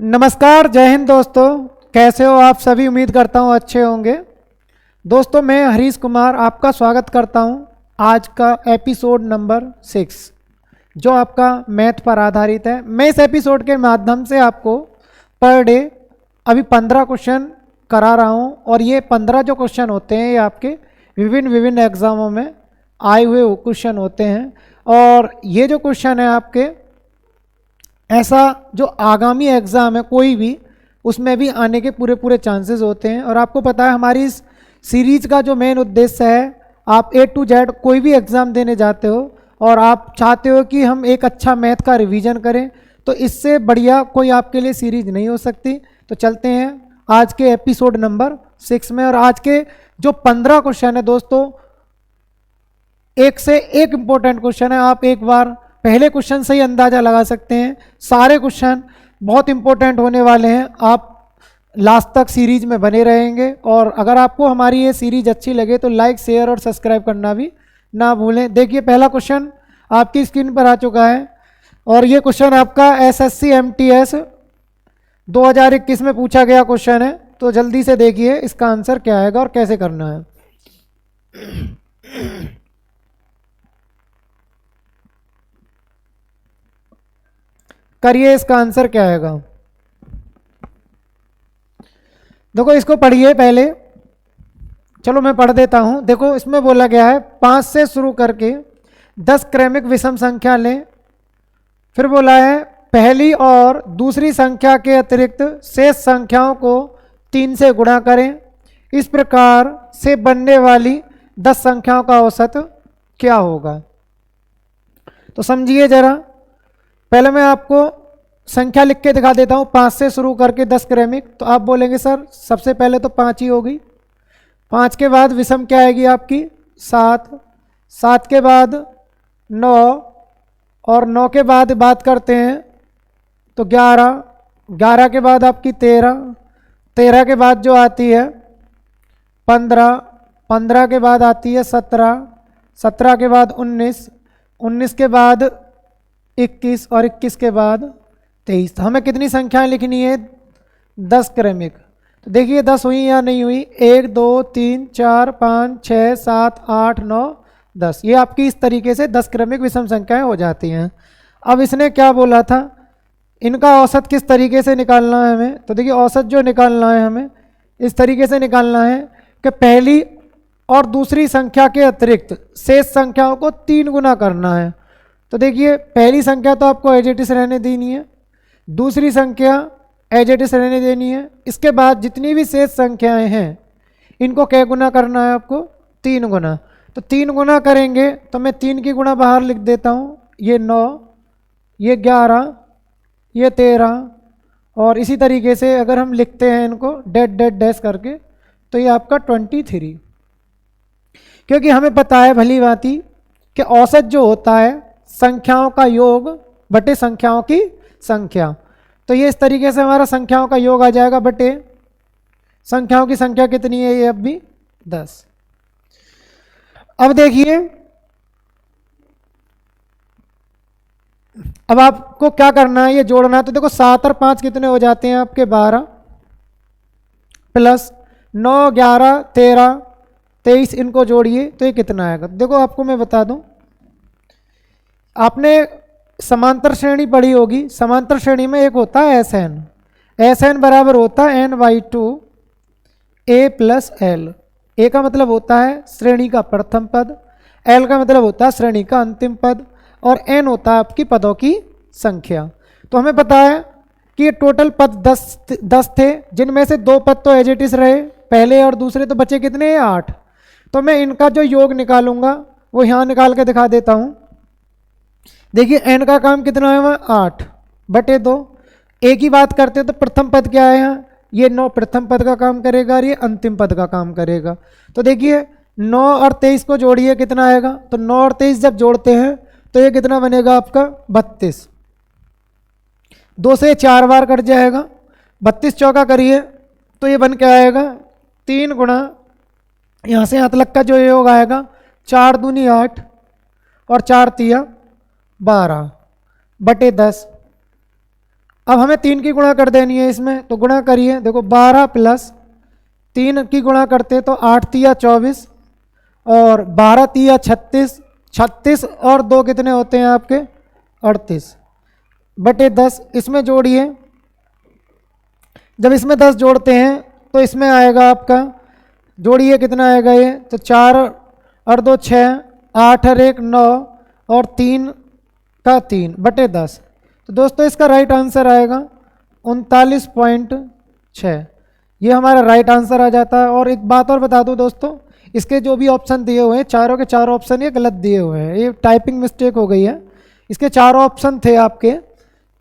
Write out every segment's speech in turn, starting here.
नमस्कार, जय हिंद दोस्तों। कैसे हो आप सभी? उम्मीद करता हूँ अच्छे होंगे। दोस्तों, मैं हरीश कुमार आपका स्वागत करता हूँ आज का एपिसोड नंबर 6 जो आपका मैथ पर आधारित है। मैं इस एपिसोड के माध्यम से आपको पर डे अभी 15 क्वेश्चन करा रहा हूँ और ये 15 जो क्वेश्चन होते हैं ये आपके विभिन्न एग्जामों में आए हुए क्वेश्चन होते हैं। और ये जो क्वेश्चन है आपके ऐसा जो आगामी एग्ज़ाम है कोई भी उसमें भी आने के पूरे चांसेस होते हैं। और आपको पता है हमारी इस सीरीज का जो मेन उद्देश्य है, आप A to Z कोई भी एग्ज़ाम देने जाते हो और आप चाहते हो कि हम एक अच्छा मैथ का रिवीजन करें, तो इससे बढ़िया कोई आपके लिए सीरीज नहीं हो सकती। तो चलते हैं आज के एपिसोड नंबर 6 में। और आज के जो 15 क्वेश्चन है दोस्तों, एक से एक इम्पोर्टेंट क्वेश्चन है। आप एक बार पहले क्वेश्चन से ही अंदाजा लगा सकते हैं, सारे क्वेश्चन बहुत इंपॉर्टेंट होने वाले हैं। आप लास्ट तक सीरीज में बने रहेंगे और अगर आपको हमारी ये सीरीज अच्छी लगे तो लाइक, शेयर और सब्सक्राइब करना भी ना भूलें। देखिए, पहला क्वेश्चन आपकी स्क्रीन पर आ चुका है और ये क्वेश्चन आपका SSC MTS 2021 में पूछा गया क्वेश्चन है। तो जल्दी से देखिए इसका आंसर क्या आएगा और कैसे करना है। करिए, इसका आंसर क्या आएगा। देखो, इसको पढ़िए पहले। चलो मैं पढ़ देता हूं। देखो, इसमें बोला गया है 5 से शुरू करके 10 क्रमिक विषम संख्या लें। फिर बोला है पहली और दूसरी संख्या के अतिरिक्त शेष संख्याओं को 3 से गुणा करें। इस प्रकार से बनने वाली 10 संख्याओं का औसत क्या होगा। तो समझिए जरा, पहले मैं आपको संख्या लिख के दिखा देता हूँ। 5 से शुरू करके 10 क्रमिक। तो आप बोलेंगे सर सबसे पहले तो 5 ही होगी। 5 के बाद विषम क्या आएगी आपकी 7। 7 के बाद 9 और 9 के बाद बात करते हैं तो 11। 11 के बाद आपकी 13। 13 के बाद जो आती है 15। 15 के बाद आती है 17। 17 के बाद 19। 19 के बाद 21 और 21 के बाद 23। तो हमें कितनी संख्याएं लिखनी है? 10 क्रमिक। तो देखिए 10 हुई या नहीं हुई। 1 2 3 4 5 6 7 8 9 10। ये आपकी इस तरीके से 10 क्रमिक विषम संख्याएं हो जाती हैं। अब इसने क्या बोला था, इनका औसत किस तरीके से निकालना है हमें। तो देखिए, औसत जो निकालना है हमें इस तरीके से निकालना है कि पहली और दूसरी संख्या के अतिरिक्त शेष संख्याओं को 3 गुना करना है। तो देखिए, पहली संख्या तो आपको एज इट इज रहने देनी है, दूसरी संख्या एज इट इज रहने देनी है। इसके बाद जितनी भी शेष संख्याएं हैं इनको क्या गुना करना है आपको? 3 गुना। तो 3 गुना करेंगे तो मैं 3 की गुणा बाहर लिख देता हूँ। ये 9, ये 11, ये 13 और इसी तरीके से अगर हम लिखते हैं इनको डेड डेड डैश करके तो ये आपका 23। क्योंकि हमें पता है भली भांति कि औसत जो होता है संख्याओं का योग बटे संख्याओं की संख्या। तो ये इस तरीके से हमारा संख्याओं का योग आ जाएगा बटे संख्याओं की संख्या कितनी है, ये अब भी 10। अब देखिए, अब आपको क्या करना है, ये जोड़ना है। तो देखो 7 और 5 कितने हो जाते हैं आपके 12 प्लस 9 11 13 23, इनको जोड़िए तो ये कितना आएगा। देखो आपको मैं बता दूं, आपने समांतर श्रेणी पढ़ी होगी। समांतर श्रेणी में एक होता है SN बराबर होता है n/2 a प्लस l। ए का मतलब होता है श्रेणी का प्रथम पद, l का मतलब होता है श्रेणी का अंतिम पद और n होता है आपकी पदों की संख्या। तो हमें पता है कि ये टोटल पद 10 थे, जिनमें से 2 पद तो एज इट इज रहे पहले और दूसरे, तो बचे कितने? 8। तो मैं इनका जो योग निकालूंगा वो यहाँ निकाल के दिखा देता हूँ। देखिए, n का काम कितना है वहाँ 8 बटे 2। a की बात करते हैं तो प्रथम पद क्या है यहाँ, ये 9 प्रथम पद का काम करेगा और ये अंतिम पद का काम करेगा। तो देखिए 9 और 23 को जोड़िए कितना आएगा। तो 9 और 23 जब जोड़ते हैं तो ये कितना बनेगा आपका 32। 2 से 4 बार कट जाएगा, 32 चौका करिए तो ये बन के आएगा 3 गुणा यहाँ से यहाँ तक का जो योग आएगा 4 दूनी 8 और 4 तिया 12 बटे 10। अब हमें 3 की गुणा कर देनी है इसमें, तो गुणा करिए। देखो 12 प्लस 3 की गुणा करते तो 8 तिया 24 और 12 तिया 36, 36 और 2 कितने होते हैं आपके 38 बटे 10। इसमें जोड़िए, जब इसमें 10 जोड़ते हैं तो इसमें आएगा आपका, जोड़िए कितना आएगा ये, तो 4 और 2 6, 8 और 1 9 और 3 का 3 बटे 10। तो दोस्तों इसका राइट आंसर आएगा 39.6। ये हमारा राइट आंसर आ जाता है। और एक बात और बता दूं दोस्तों, इसके जो भी ऑप्शन दिए हुए हैं चारों के चारों ऑप्शन ये गलत दिए हुए हैं, ये टाइपिंग मिस्टेक हो गई है। इसके चारों ऑप्शन थे आपके,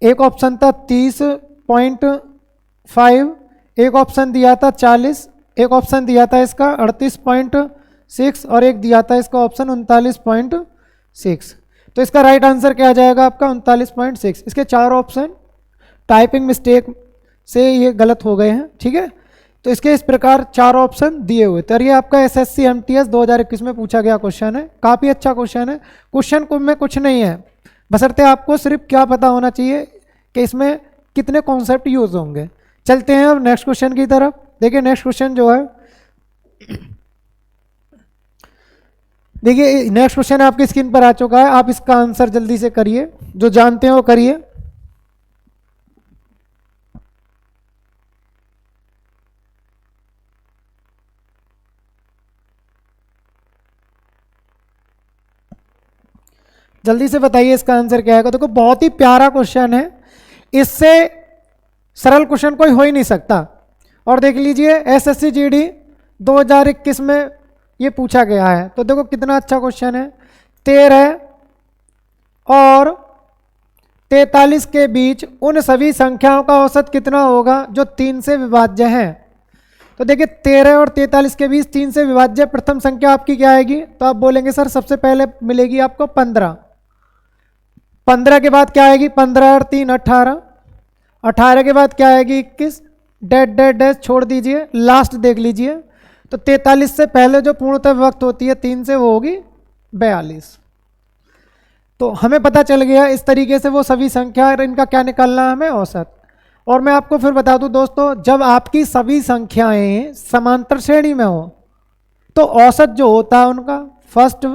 एक ऑप्शन था 30.5, एक ऑप्शन दिया था 40, एक ऑप्शन दिया था इसका 38.6 और एक दिया था इसका ऑप्शन 39.6। तो इसका राइट आंसर क्या आ जाएगा आपका 39.6। इसके चार ऑप्शन टाइपिंग मिस्टेक से ये गलत हो गए हैं, ठीक है। तो इसके इस प्रकार चार ऑप्शन दिए हुए। तो ये आपका एसएससी एमटीएस 2021 में पूछा गया क्वेश्चन है, काफ़ी अच्छा क्वेश्चन है। क्वेश्चन में कुछ नहीं है, बशर्ते आपको सिर्फ क्या पता होना चाहिए कि इसमें कितने कॉन्सेप्ट यूज होंगे। चलते हैं अब नेक्स्ट क्वेश्चन की तरफ। देखिए नेक्स्ट क्वेश्चन जो है, देखिए नेक्स्ट क्वेश्चन आपकी स्क्रीन पर आ चुका है। आप इसका आंसर जल्दी से करिए, जो जानते हैं वो करिए। जल्दी से बताइए इसका आंसर क्या है। देखो बहुत ही प्यारा क्वेश्चन है, इससे सरल क्वेश्चन कोई हो ही नहीं सकता। और देख लीजिए एसएससी जीडी 2021 में ये पूछा गया है। तो देखो कितना अच्छा क्वेश्चन है। 13 और 43 के बीच उन सभी संख्याओं का औसत कितना होगा जो 3 से विभाज्य है। तो देखिए 13 और 43 के बीच 3 से विभाज्य प्रथम संख्या आपकी क्या आएगी। तो आप बोलेंगे सर सबसे पहले मिलेगी आपको 15, 15 के बाद क्या आएगी 15 और 3 18, 18 के बाद क्या आएगी 21, डेड डेड डैश छोड़ दीजिए, लास्ट देख लीजिए। तो 43 से पहले जो पूर्णतः विभक्त होती है 3 से, वो होगी 42। तो हमें पता चल गया इस तरीके से वो सभी संख्या, इनका क्या निकालना है हमें औसत। और मैं आपको फिर बता दूं दोस्तों, जब आपकी सभी संख्याएं समांतर श्रेणी में हो तो औसत जो होता है उनका फर्स्ट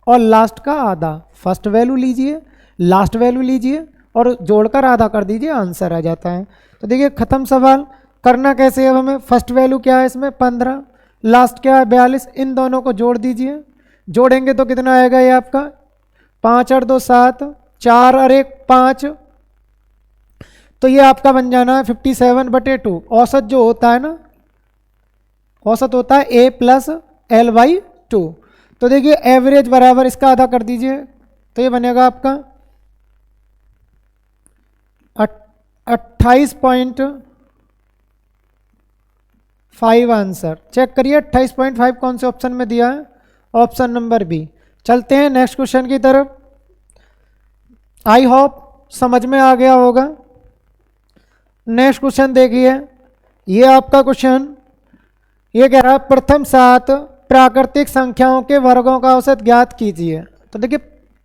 और लास्ट का आधा, फर्स्ट वैल्यू लीजिए लास्ट वैल्यू लीजिए और जोड़कर आधा कर दीजिए, आंसर आ जाता है। तो देखिए खत्म सवाल। करना कैसे है हमें, फर्स्ट वैल्यू क्या है इसमें 15, लास्ट क्या है 42, इन दोनों को जोड़ दीजिए। जोड़ेंगे तो कितना आएगा ये आपका 5 और 2 7, 4 और 1 5, तो ये आपका बन जाना है 57/2। औसत जो होता है ना, औसत होता है a प्लस l/2। तो देखिए एवरेज बराबर इसका आधा कर दीजिए, तो ये बनेगा आपका 28.5 आंसर। चेक करिए 28.5 कौन से ऑप्शन में दिया है, ऑप्शन नंबर बी। चलते हैं नेक्स्ट क्वेश्चन की तरफ। आई होप समझ में आ गया होगा। नेक्स्ट क्वेश्चन देखिए, ये आपका क्वेश्चन ये कह रहा है प्रथम 7 प्राकृतिक संख्याओं के वर्गों का औसत ज्ञात कीजिए। तो देखिए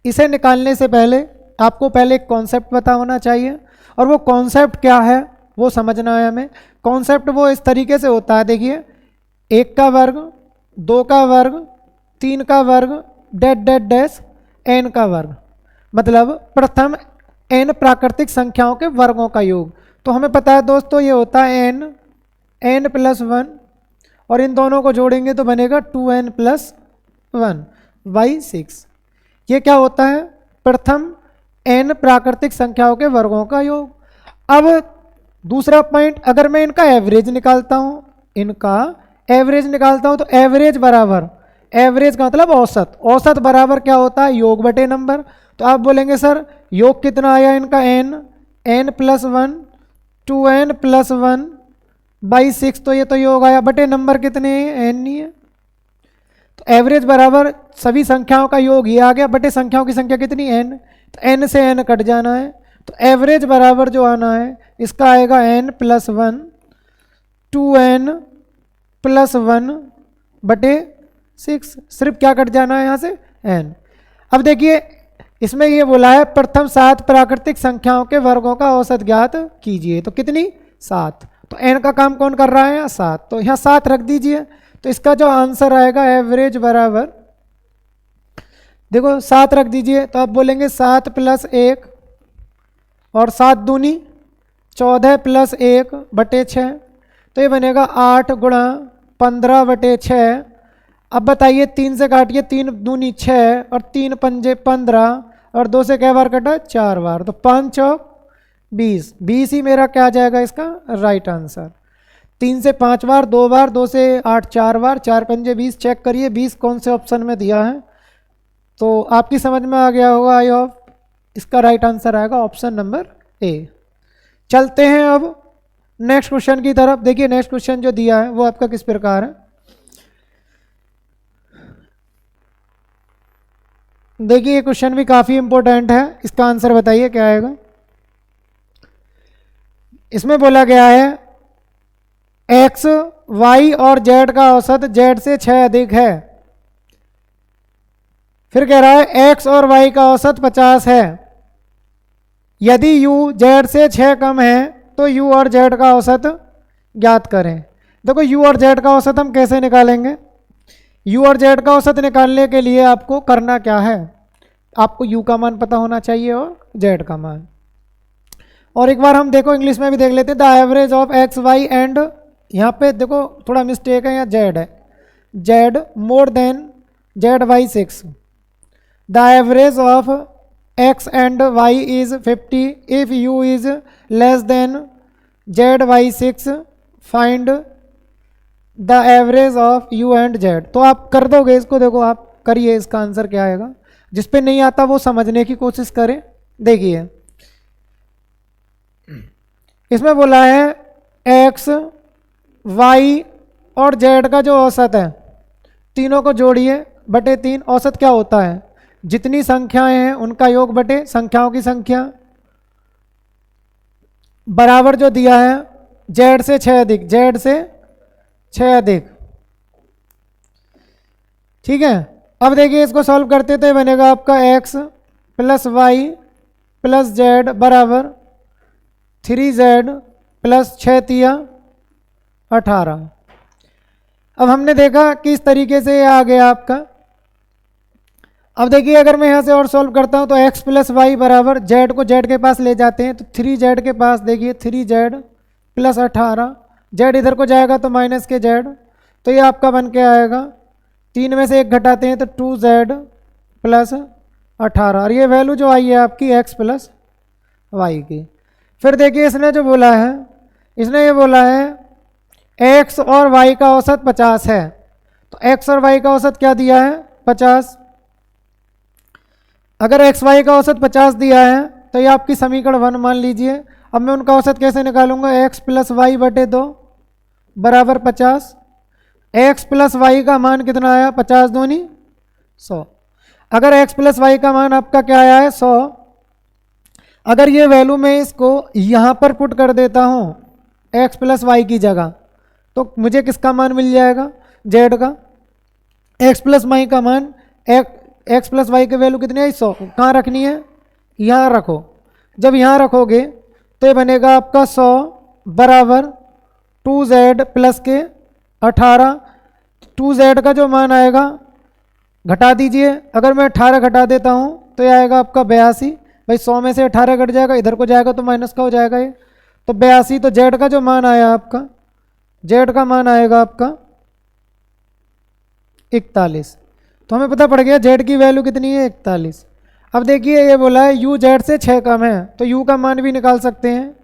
इसे निकालने से पहले आपको पहले एक कॉन्सेप्ट पता होना चाहिए, और वो कॉन्सेप्ट क्या है वो समझना है हमें। कॉन्सेप्ट वो इस तरीके से होता है, देखिए 1 का वर्ग, 2 का वर्ग, 3 का वर्ग, डेड डेड डैश n का वर्ग, मतलब प्रथम n प्राकृतिक संख्याओं के वर्गों का योग। तो हमें पता है दोस्तों ये होता है n प्लस 1, और इन दोनों को जोड़ेंगे तो बनेगा 2n प्लस 1/6। ये क्या होता है, प्रथम n प्राकृतिक संख्याओं के वर्गों का योग। अब दूसरा पॉइंट, अगर मैं इनका एवरेज निकालता हूं, इनका एवरेज निकालता हूं, तो एवरेज बराबर, एवरेज का मतलब औसत, औसत बराबर क्या होता है योग बटे नंबर। तो आप बोलेंगे सर योग कितना आया इनका n प्लस 1, 2n प्लस 1/6, तो ये तो योग आया, बटे नंबर कितने हैं n नहीं है। तो एवरेज बराबर सभी संख्याओं का योग ये आ गया, बटे संख्याओं की संख्या कितनी n, तो n से n कट जाना है। तो एवरेज बराबर जो आना है इसका आएगा n प्लस 1, 2n प्लस 1/6, सिर्फ क्या कट जाना है यहाँ से n। अब देखिए इसमें ये बोला है प्रथम 7 प्राकृतिक संख्याओं के वर्गों का औसत ज्ञात कीजिए। तो कितनी? 7। तो n का काम कौन कर रहा है? 7। तो यहाँ 7 रख दीजिए। तो इसका जो आंसर आएगा एवरेज बराबर, देखो 7 रख दीजिए। तो आप बोलेंगे 7 + 1 और 7 दूनी 14 + 1 बटे 6। तो ये बनेगा 8 गुणा 15 बटे 6। अब बताइए 3 से काटिए, 3 दूनी 6 और 3 पंजे 15 और 2 से कै बार कटा? 4 बार। तो 5 चौक 20। 20 ही मेरा क्या आ जाएगा इसका राइट आंसर। 3 से 5 बार, 2 बार, 2 से 8 4 बार, 4 पंजे 20। चेक करिए 20 कौन से ऑप्शन में दिया है। तो आपकी समझ में आ गया होगा आई होप। इसका राइट आंसर आएगा ऑप्शन नंबर ए। चलते हैं अब नेक्स्ट क्वेश्चन की तरफ। देखिए नेक्स्ट क्वेश्चन जो दिया है वो आपका किस प्रकार है। देखिए ये क्वेश्चन भी काफ़ी इंपॉर्टेंट है। इसका आंसर बताइए क्या आएगा। इसमें बोला गया है x, y और z का औसत z से 6 अधिक है। फिर कह रहा है x और y का औसत 50 है। यदि u z से 6 कम है तो u और z का औसत ज्ञात करें। देखो u और z का औसत हम कैसे निकालेंगे। u और z का औसत निकालने के लिए आपको करना क्या है, आपको u का मान पता होना चाहिए और z का मान। और एक बार हम देखो इंग्लिश में भी देख लेते हैं। The average of x y and, यहाँ पे देखो थोड़ा मिस्टेक है, यहाँ z है, z more than z y 6। The average of x and y is 50 if u is less than z y 6 find the average of u and z। तो आप कर दोगे इसको, देखो आप करिए इसका आंसर क्या आएगा। जिस पे नहीं आता वो समझने की कोशिश करें। देखिए इसमें बोला है x, y और z का जो औसत है, तीनों को जोड़िए बटे 3। औसत क्या होता है? जितनी संख्याएं हैं उनका योग बटे संख्याओं की संख्या, बराबर जो दिया है z से 6 अधिक, z से 6 अधिक। ठीक है। अब देखिए इसको सॉल्व करते तो बनेगा आपका x + y + z बराबर 3z + 6 तिया 18। अब हमने देखा कि इस तरीके से ये आ गया आपका। अब देखिए अगर मैं यहाँ से और सॉल्व करता हूँ तो x + y बराबर, z को z के पास ले जाते हैं तो 3z के पास, देखिए 3z + 18, z इधर को जाएगा तो माइनस के z। तो ये आपका बन के आएगा, 3 में से 1 घटाते हैं तो 2z + 18। और ये वैल्यू जो आई है आपकी x + y की। फिर देखिए इसने जो बोला है, इसने ये बोला है x और y का औसत 50 है। तो x और y का औसत क्या दिया है? 50। अगर x y का औसत 50 दिया है तो ये आपकी समीकरण 1 मान लीजिए। अब मैं उनका औसत कैसे निकालूंगा? x + y बटे 2 बराबर 50। x + y का मान कितना आया? 50 दूनी 100। अगर x + y का मान आपका क्या आया है? 100। अगर ये वैल्यू मैं इसको यहाँ पर पुट कर देता हूँ x + y की जगह, तो मुझे किसका मान मिल जाएगा? z का। x + y का मान, x + y की वैल्यू कितनी है? 100। कहाँ रखनी है? यहाँ रखो। जब यहाँ रखोगे तो ये बनेगा आपका 100 बराबर 2z + के 18। 2z का जो मान आएगा घटा दीजिए। अगर मैं 18 घटा देता हूँ तो ये आएगा आपका 82। भाई 100 में से 18 घट जाएगा, इधर को जाएगा तो माइनस का हो जाएगा ये, तो 82। तो z का जो मान आया आपका, z का मान आएगा आपका 41। तो हमें पता पड़ गया z की वैल्यू कितनी है? 41। अब देखिए ये बोला है u z से 6 कम है, तो u का मान भी निकाल सकते हैं।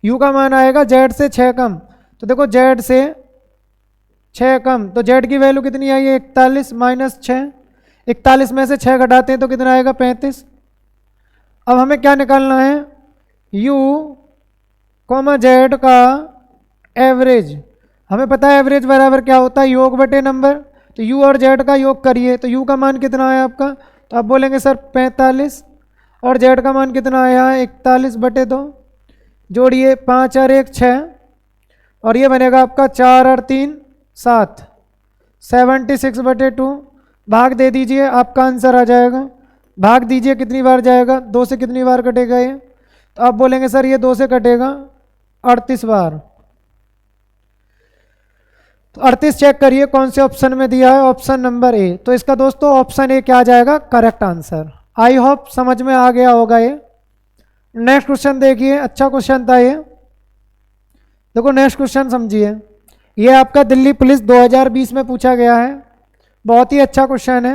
u का मान आएगा z से 6 कम। तो देखो z से 6 कम, तो z की वैल्यू कितनी आई है? 41 माइनस 6। 41 में से 6 घटाते हैं तो कितना आएगा? 35। अब हमें क्या निकालना है? u, z का एवरेज। हमें पता है एवरेज बराबर क्या होता है? योग बटे नंबर। तो u और z का योग करिए तो u का मान कितना आया आपका? तो आप बोलेंगे सर 45। और z का मान कितना आया है? 41 बटे 2। जोड़िए 5 और 1 6, और ये बनेगा आपका 4 और 3 7। 76 बटे 2 भाग दे दीजिए, आपका आंसर आ जाएगा भाग दीजिए कितनी बार जाएगा, 2 से कितनी बार कटेगा ये, तो आप बोलेंगे सर ये 2 से कटेगा 38 बार। तो 38 चेक करिए कौन से ऑप्शन में दिया है, ऑप्शन नंबर ए। तो इसका दोस्तों ऑप्शन ए क्या आ जाएगा, करेक्ट आंसर। आई होप समझ में आ गया होगा ये। नेक्स्ट क्वेश्चन देखिए, अच्छा क्वेश्चन था ये। देखो नेक्स्ट क्वेश्चन समझिए, ये आपका दिल्ली पुलिस 2020 में पूछा गया है, बहुत ही अच्छा क्वेश्चन है।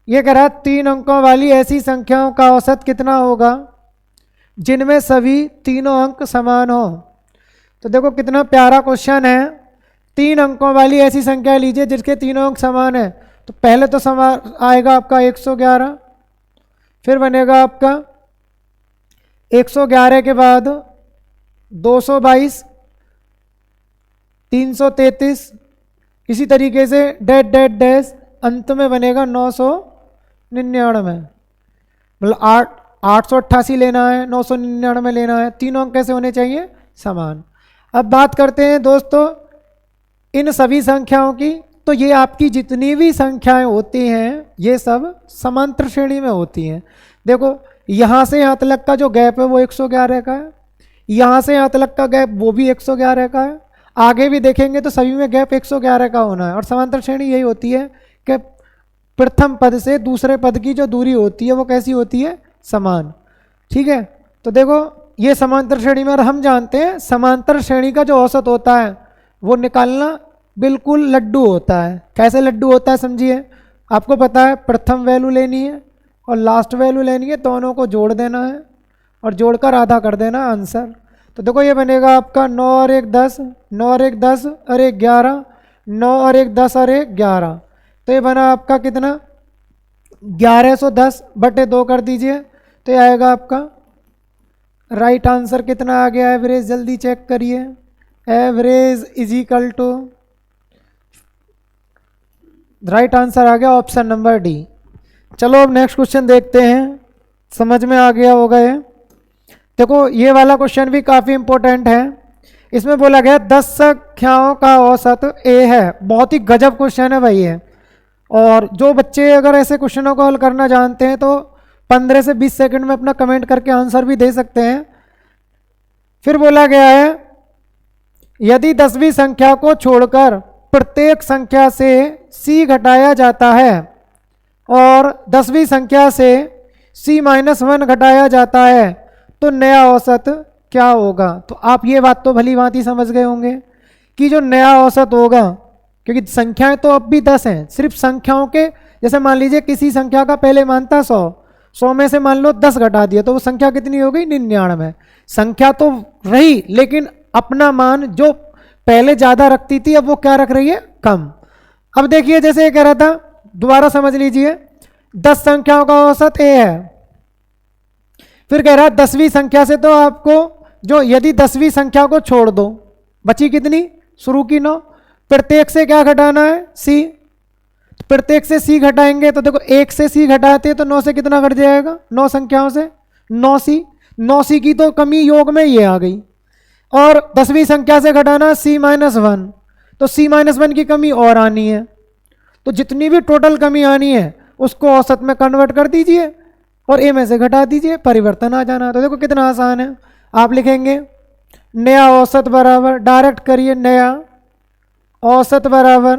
ये कह रहा है 3 अंकों वाली ऐसी संख्याओं का औसत कितना होगा जिनमें सभी तीनों अंक समान हो। तो देखो कितना प्यारा क्वेश्चन है। 3 अंकों वाली ऐसी संख्या लीजिए जिसके तीनों अंक समान है। तो पहले तो समान आएगा आपका 111, फिर बनेगा आपका 111 के बाद 222, 333, इसी तरीके से डैट डैट डैश, अंत में बनेगा 999। मतलब 888 लेना है, 999 लेना है, तीनों अंक कैसे होने चाहिए, समान। अब बात करते हैं दोस्तों इन सभी संख्याओं की। तो ये आपकी जितनी भी संख्याएं होती हैं ये सब समांतर श्रेणी में होती हैं। देखो यहाँ से यहाँ तक का जो गैप है वो 111 का है, यहाँ से यहाँ तक का गैप वो भी 111 का है, आगे भी देखेंगे तो सभी में गैप 111 का होना है। और समांतर श्रेणी यही होती है कि प्रथम पद से दूसरे पद की जो दूरी होती है वो कैसी होती है, समान। ठीक है, तो देखो ये समांतर श्रेणी में, और हम जानते हैं समांतर श्रेणी का जो औसत होता है वो निकालना बिल्कुल लड्डू होता है। कैसे लड्डू होता है समझिए, आपको पता है प्रथम वैल्यू लेनी है और लास्ट वैल्यू लेनी है, दोनों को जोड़ देना है और जोड़कर आधा कर देना आंसर। तो देखो ये बनेगा आपका 9 और 1 10, 9 और 1 10 और 1 11, 9 और 1 10 और 1 11। तो ये बना आपका कितना, 1110 बटे 2 कर दीजिए, तो ये आएगा आपका राइट आंसर कितना आ गया, एवरेज जल्दी चेक करिए। Average is equal to, right answer आ गया ऑप्शन नंबर डी। चलो अब नेक्स्ट क्वेश्चन देखते हैं, समझ में आ गया होगा ये। देखो ये वाला क्वेश्चन भी काफ़ी इंपॉर्टेंट है। इसमें बोला गया 10 संख्याओं का औसत ए है। बहुत ही गजब क्वेश्चन है भाई ये। और जो बच्चे अगर ऐसे क्वेश्चनों को हल करना जानते हैं तो 15 से 20 सेकंड में अपना कमेंट करके आंसर भी दे सकते हैं। फिर बोला गया है यदि 10वीं संख्या को छोड़कर प्रत्येक संख्या से c घटाया जाता है और 10वीं संख्या से c-1 घटाया जाता है तो नया औसत क्या होगा। तो आप ये बात तो भली भांति समझ गए होंगे कि जो नया औसत होगा, क्योंकि संख्याएं तो अब भी 10 हैं, सिर्फ संख्याओं के, जैसे मान लीजिए किसी संख्या का पहले मान था 100, 100 में से मान लो 10 घटा दिया तो वो संख्या कितनी हो गई, 99। संख्या तो रही लेकिन अपना मान जो पहले ज़्यादा रखती थी अब वो क्या रख रही है, कम। अब देखिए जैसे ये कह रहा था, दोबारा समझ लीजिए, 10 संख्याओं का औसत ए है। फिर कह रहा है 10वीं संख्या से तो आपको जो, यदि 10वीं संख्या को छोड़ दो, बची कितनी, शुरू की 9, प्रत्येक से क्या घटाना है, सी। प्रत्येक से सी घटाएंगे तो देखो 1 से सी घटाते तो 9 से कितना घट जाएगा, 9 संख्याओं से 9c। 9c की तो कमी योग में ये आ गई। और 10वीं संख्या से घटाना c-1, तो c-1 की कमी और आनी है। तो जितनी भी टोटल कमी आनी है उसको औसत में कन्वर्ट कर दीजिए और ए में से घटा दीजिए, परिवर्तन आ जाना। तो देखो कितना आसान है। आप लिखेंगे नया औसत बराबर, डायरेक्ट करिए, नया औसत बराबर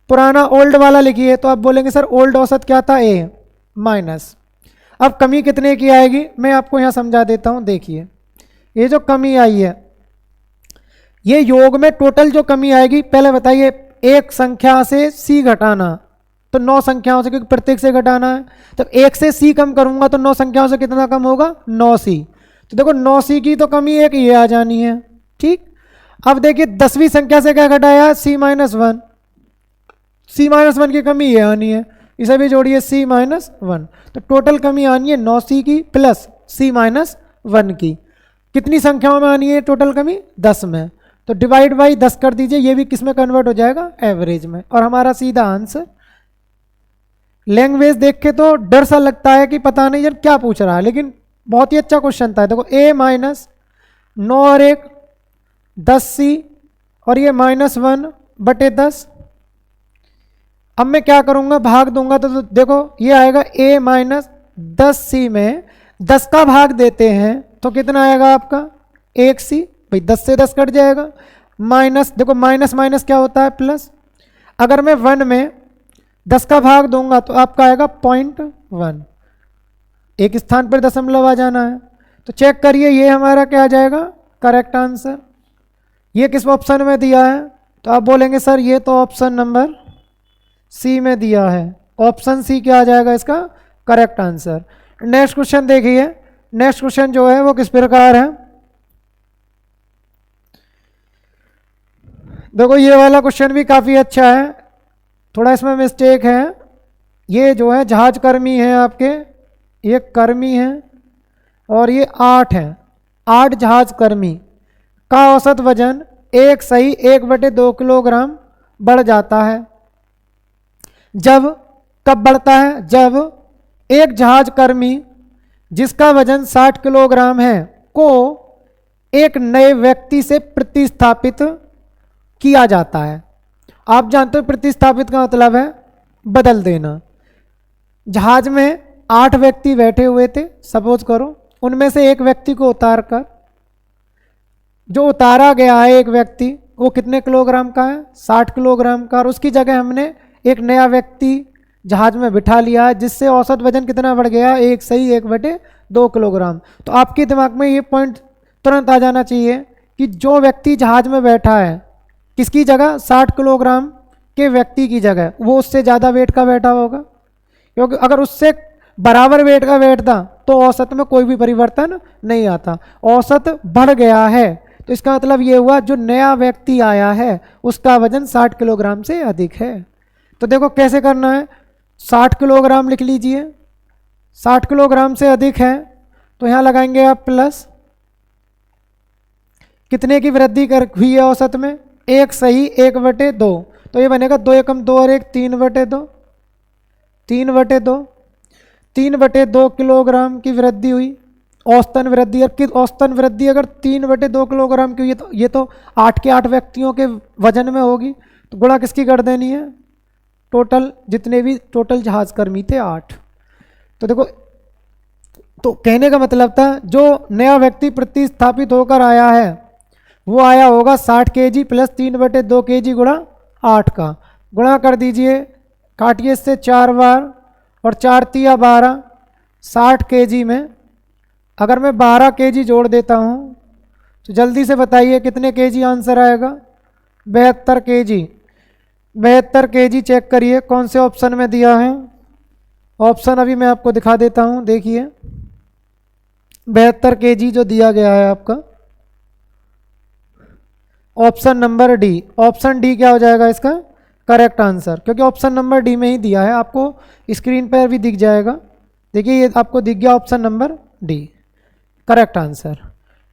पुराना ओल्ड वाला लिखिए। तो आप बोलेंगे सर ओल्ड औसत क्या था, ए माइनस। अब कमी कितने की आएगी मैं आपको यहाँ समझा देता हूँ। देखिए ये जो कमी आई है ये योग में टोटल जो कमी आएगी, पहले बताइए, एक संख्या से सी घटाना तो 9 संख्याओं से, क्योंकि प्रत्येक से घटाना है, तो 1 से सी कम करूंगा तो 9 संख्याओं से कितना कम होगा, 9c। तो देखो 9c की तो कमी एक ये आ जानी है। ठीक, अब देखिए 10वीं संख्या से क्या घटाया, c-1, c-1 की कमी ये आनी है, इसे भी जोड़िए c-1, तो टोटल कमी आनी है 9c की प्लस c-1 की। कितनी संख्याओं में आनी है टोटल कमी, 10 में। तो डिवाइड बाई 10 कर दीजिए, ये भी किस में कन्वर्ट हो जाएगा, एवरेज में। और हमारा सीधा आंसर। लैंग्वेज देख के तो डर सा लगता है कि पता नहीं यार क्या पूछ रहा है, लेकिन बहुत ही अच्छा क्वेश्चन था। देखो a-9 और 1 10c और ये -1 बटे 10, अब मैं क्या करूंगा, भाग दूंगा तो देखो ये आएगा a माइनस 10c में 10 का भाग देते हैं तो कितना आएगा आपका 1c, भाई 10 से 10 कट जाएगा, माइनस, देखो माइनस माइनस क्या होता है प्लस, अगर मैं 1 में 10 का भाग दूंगा तो आपका आएगा 0.1, एक स्थान पर दशमलव आ जाना है। तो चेक करिए ये हमारा क्या आ जाएगा करेक्ट आंसर। ये किस ऑप्शन में दिया है, तो आप बोलेंगे सर ये तो ऑप्शन नंबर सी में दिया है, ऑप्शन सी क्या आ जाएगा इसका करेक्ट आंसर। नेक्स्ट क्वेश्चन देखिए, नेक्स्ट क्वेश्चन जो है वो किस प्रकार है, देखो ये वाला क्वेश्चन भी काफ़ी अच्छा है, थोड़ा इसमें मिस्टेक है। ये जो है जहाज कर्मी है आपके, ये कर्मी है और ये 8 है, 8 जहाज कर्मी का औसत वजन एक सही 1/2 किलोग्राम बढ़ जाता है। जब कब बढ़ता है, जब एक जहाज कर्मी जिसका वजन 60 किलोग्राम है को एक नए व्यक्ति से प्रतिस्थापित किया जाता है। आप जानते हो प्रतिस्थापित का मतलब है बदल देना। जहाज में 8 व्यक्ति बैठे हुए थे, सपोज करो, उनमें से एक व्यक्ति को उतार कर, जो उतारा गया है एक व्यक्ति वो कितने किलोग्राम का है 60 किलोग्राम का, और उसकी जगह हमने एक नया व्यक्ति जहाज में बिठा लिया है जिससे औसत वजन कितना बढ़ गया, एक सही 1/2 किलोग्राम। तो आपके दिमाग में ये पॉइंट तुरंत आ जाना चाहिए कि जो व्यक्ति जहाज में बैठा है किसकी जगह 60 किलोग्राम के व्यक्ति की जगह वो उससे ज़्यादा वेट का बैठा होगा, क्योंकि अगर उससे बराबर वेट का बैठता तो औसत में कोई भी परिवर्तन नहीं आता। औसत बढ़ गया है तो इसका मतलब ये हुआ जो नया व्यक्ति आया है उसका वजन 60 किलोग्राम से अधिक है। तो देखो कैसे करना है, 60 किलोग्राम लिख लीजिए, 60 किलोग्राम से अधिक है तो यहाँ लगाएंगे आप प्लस, कितने की वृद्धि कर हुई है औसत में, एक सही 1/2, तो ये बनेगा 2 एकम 2 और 1 3/2, 3/2, 3/2 किलोग्राम की वृद्धि हुई औसतन वृद्धि। और औसतन वृद्धि अगर 3/2 किलोग्राम की हुई तो ये तो 8 के 8 व्यक्तियों के वजन में होगी, तो गुणा किसकी कर देनी है, टोटल जितने भी टोटल जहाज कर्मी थे 8। तो देखो, तो कहने का मतलब था जो नया व्यक्ति प्रतिस्थापित होकर आया है वो आया होगा 60 kg प्लस 3/2 kg गुणा 8 का, गुणा कर दीजिए, काटिए इससे 4 बार और 4 तिया 12, 60 kg में अगर मैं 12 kg जोड़ देता हूँ तो जल्दी से बताइए कितने kg आंसर आएगा, 72 kg। 72 kg चेक करिए कौन से ऑप्शन में दिया है, ऑप्शन अभी मैं आपको दिखा देता हूँ, देखिए 72 kg जो दिया गया है आपका option number D, option D क्या हो जाएगा इसका करेक्ट आंसर, क्योंकि ऑप्शन नंबर डी में ही दिया है, आपको स्क्रीन पर भी दिख जाएगा, देखिए ये आपको दिख गया option number D correct answer.